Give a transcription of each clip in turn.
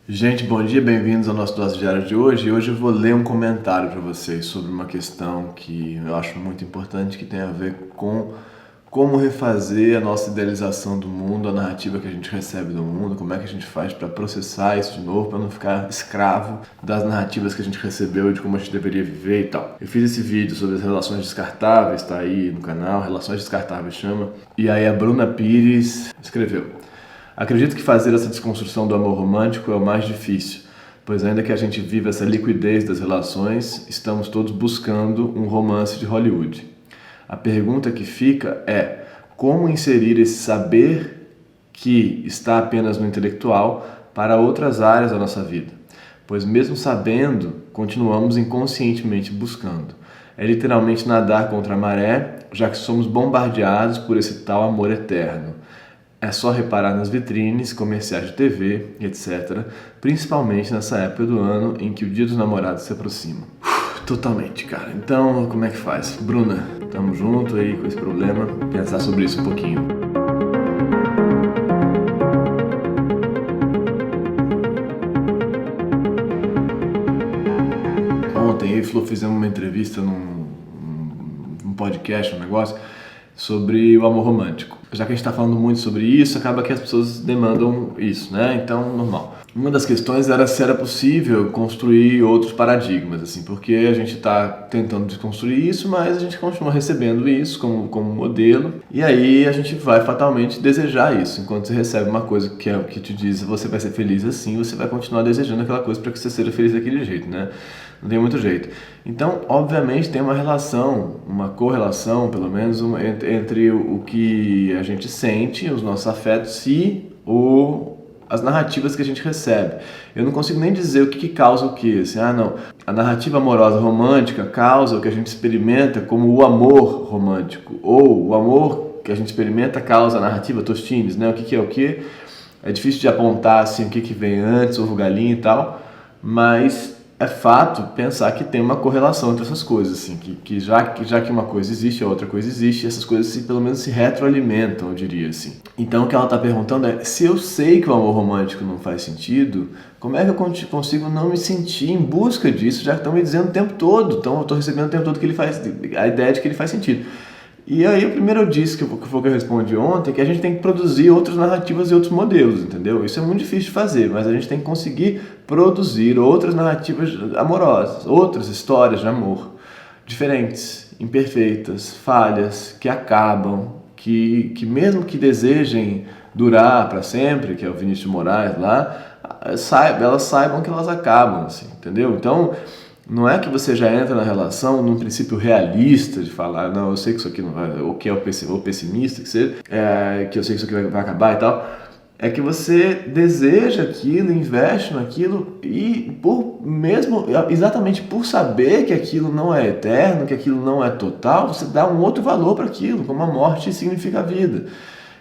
Gente, bom dia, bem-vindos ao nosso Dose Diária de hoje. E hoje eu vou ler um comentário para vocês sobre uma questão que eu acho muito importante, que tem a ver com como refazer a nossa idealização do mundo, a narrativa que a gente recebe do mundo, como é que a gente faz para processar isso de novo, para não ficar escravo das narrativas que a gente recebeu e de como a gente deveria viver e tal. Eu fiz esse vídeo sobre as relações descartáveis, tá aí no canal, Relações Descartáveis chama, e aí a Bruna Pires escreveu: acredito que fazer essa desconstrução do amor romântico é o mais difícil, pois ainda que a gente viva essa liquidez das relações, estamos todos buscando um romance de Hollywood. A pergunta que fica é: como inserir esse saber que está apenas no intelectual para outras áreas da nossa vida? Pois mesmo sabendo, continuamos inconscientemente buscando. É literalmente nadar contra a maré, já que somos bombardeados por esse tal amor eterno. É só reparar nas vitrines, comerciais de TV, etc. Principalmente nessa época do ano em que o Dia dos Namorados se aproxima. Totalmente, cara. Então, como é que faz? Bruna, tamo junto aí com esse problema. Pensar sobre isso um pouquinho. Ontem eu e o Flo fizemos uma entrevista num podcast, um negócio, sobre o amor romântico. Já que a gente está falando muito sobre isso, acaba que as pessoas demandam isso, né? Então, normal. Uma das questões era se era possível construir outros paradigmas, assim, porque a gente está tentando desconstruir isso, mas a gente continua recebendo isso como modelo, e aí a gente vai fatalmente desejar isso. Enquanto você recebe uma coisa que é o que te diz você vai ser feliz assim, você vai continuar desejando aquela coisa para que você seja feliz daquele jeito, né? Não tem muito jeito. Então, obviamente, tem uma relação, uma correlação, pelo menos, entre o que a gente sente, os nossos afetos e as narrativas que a gente recebe. Eu não consigo nem dizer o que causa o que. Assim, não, a narrativa amorosa romântica causa o que a gente experimenta como o amor romântico, ou o amor que a gente experimenta causa a narrativa Tostines, né? O que é o que? É difícil de apontar assim, o que vem antes, ovo galinha e tal, mas é fato pensar que tem uma correlação entre essas coisas, assim, que já que uma coisa existe, a outra coisa existe, essas coisas pelo menos se retroalimentam, eu diria assim. Então o que ela está perguntando é: se eu sei que o amor romântico não faz sentido, como é que eu consigo não me sentir em busca disso, já que estão me dizendo o tempo todo, então eu estou recebendo o tempo todo que ele faz, a ideia de que ele faz sentido. E aí, primeiro eu disse, que foi o que eu respondi ontem, que a gente tem que produzir outras narrativas e outros modelos, entendeu? Isso é muito difícil de fazer, mas a gente tem que conseguir produzir outras narrativas amorosas, outras histórias de amor, diferentes, imperfeitas, falhas, que acabam, que mesmo que desejem durar para sempre, que é o Vinícius de Moraes lá, elas saibam que elas acabam, assim, entendeu? Então, não é que você já entra na relação num princípio realista de falar, não, eu sei que isso aqui não vai, ou que é o pessimista, que seja, que eu sei que isso aqui vai acabar e tal. É que você deseja aquilo, investe naquilo e exatamente por saber que aquilo não é eterno, que aquilo não é total, você dá um outro valor para aquilo, como a morte significa a vida.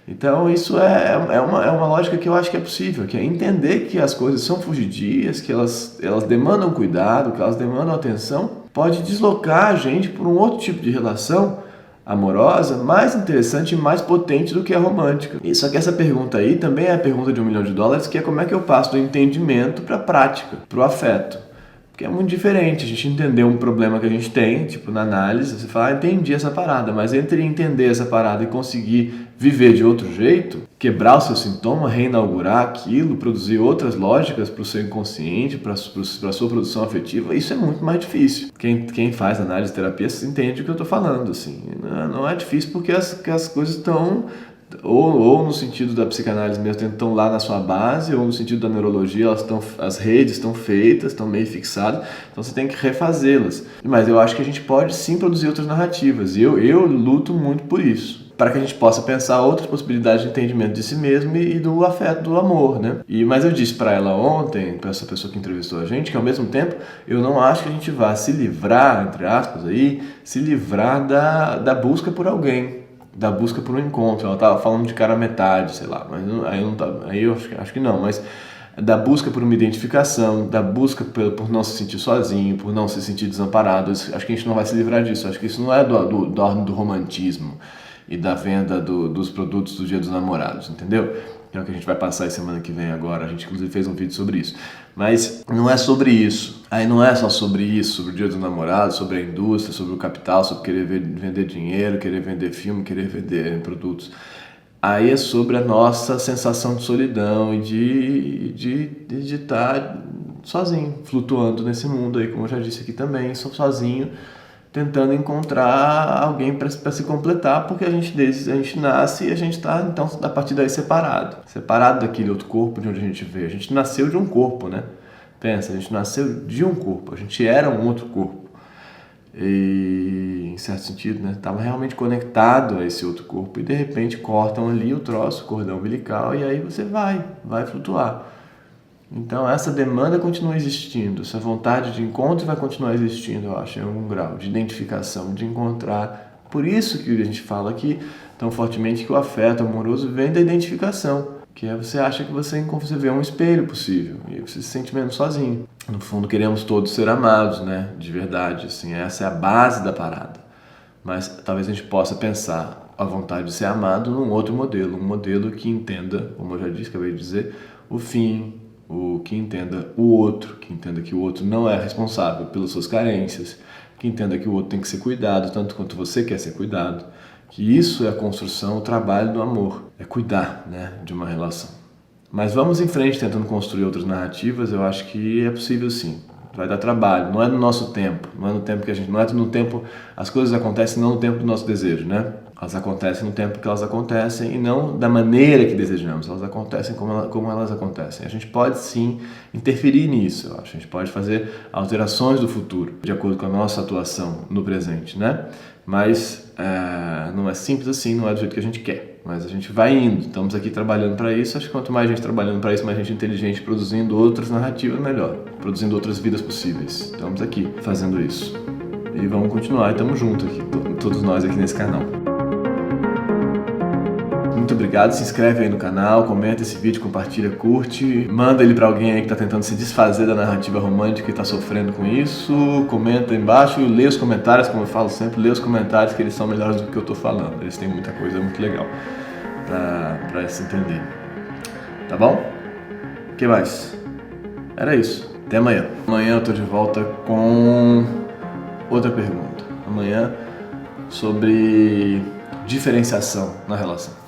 Então isso é uma lógica que eu acho que é possível, que é entender que as coisas são fugidias, que elas demandam cuidado, que elas demandam atenção, pode deslocar a gente por um outro tipo de relação amorosa, mais interessante e mais potente do que a romântica. Só que essa pergunta aí também é a pergunta de $1 milhão, que é como é que eu passo do entendimento para a prática, para o afeto. Porque é muito diferente a gente entender um problema que a gente tem, tipo na análise, você fala, entendi essa parada, mas entre entender essa parada e conseguir viver de outro jeito, quebrar o seu sintoma, reinaugurar aquilo, produzir outras lógicas para o seu inconsciente, para a sua produção afetiva, isso é muito mais difícil. Quem faz análise terapia entende o que eu estou falando, assim. Não é difícil porque as coisas estão... Ou no sentido da psicanálise mesmo, estão lá na sua base, ou no sentido da neurologia, as redes estão feitas, estão meio fixadas, então você tem que refazê-las. Mas eu acho que a gente pode sim produzir outras narrativas, e eu luto muito por isso, para que a gente possa pensar outras possibilidades de entendimento de si mesmo e do afeto, do amor, né? Mas eu disse para ela ontem, para essa pessoa que entrevistou a gente, que ao mesmo tempo eu não acho que a gente vá se livrar, entre aspas, se livrar da busca por alguém, da busca por um encontro. Ela estava falando de cara metade, sei lá, mas aí eu acho que não, mas da busca por uma identificação, da busca por não se sentir sozinho, por não se sentir desamparado. Acho que a gente não vai se livrar disso. Acho que isso não é do romantismo e da venda dos produtos do Dia dos Namorados, entendeu? que é o que a gente vai passar a semana que vem agora. A gente inclusive fez um vídeo sobre isso. Mas não é sobre isso. Aí não é só sobre isso, sobre o Dia dos Namorados, sobre a indústria, sobre o capital, sobre querer vender dinheiro, querer vender filme, querer vender produtos. Aí é sobre a nossa sensação de solidão e de estar sozinho, flutuando nesse mundo aí, como eu já disse aqui também, sozinho, tentando encontrar alguém para se completar, porque a gente nasce e a gente está, então, a partir daí separado daquele outro corpo de onde a gente veio. A gente nasceu de um corpo, né? Pensa, a gente nasceu de um corpo, a gente era um outro corpo. E, em certo sentido, né, estava realmente conectado a esse outro corpo e de repente cortam ali o troço, o cordão umbilical, e aí você vai flutuar. Então essa demanda continua existindo, essa vontade de encontro vai continuar existindo, eu acho, em algum grau, de identificação, de encontrar. Por isso que a gente fala aqui tão fortemente que o afeto amoroso vem da identificação, que é você acha que você vê um espelho possível e você se sente menos sozinho. No fundo, queremos todos ser amados, né? De verdade, assim, essa é a base da parada. Mas talvez a gente possa pensar a vontade de ser amado num outro modelo, um modelo que entenda, como eu já disse, acabei de dizer, o fim, que entenda o outro, que entenda que o outro não é responsável pelas suas carências, que entenda que o outro tem que ser cuidado tanto quanto você quer ser cuidado, que isso é a construção, o trabalho do amor, é cuidar, né, de uma relação. Mas vamos em frente tentando construir outras narrativas, eu acho que é possível sim. Vai dar trabalho, não é no nosso tempo, não é no tempo que a gente, não é no tempo, as coisas acontecem não no tempo do nosso desejo, né? Elas acontecem no tempo que elas acontecem e não da maneira que desejamos, elas acontecem como elas acontecem. A gente pode sim interferir nisso, eu acho, a gente pode fazer alterações do futuro, de acordo com a nossa atuação no presente, né? Mas não é simples assim, não é do jeito que a gente quer, mas a gente vai indo, estamos aqui trabalhando para isso. Acho que quanto mais gente trabalhando para isso, mais gente inteligente produzindo outras narrativas, melhor, produzindo outras vidas possíveis. Estamos aqui fazendo isso e vamos continuar, e estamos juntos aqui, todos nós aqui nesse canal. Muito obrigado, se inscreve aí no canal, comenta esse vídeo, compartilha, curte, manda ele para alguém aí que está tentando se desfazer da narrativa romântica e está sofrendo com isso, comenta aí embaixo e lê os comentários, como eu falo sempre, lê os comentários que eles são melhores do que eu estou falando, eles têm muita coisa muito legal para se entender, tá bom? O que mais? Era isso, até amanhã. Amanhã eu estou de volta com outra pergunta, amanhã sobre diferenciação na relação.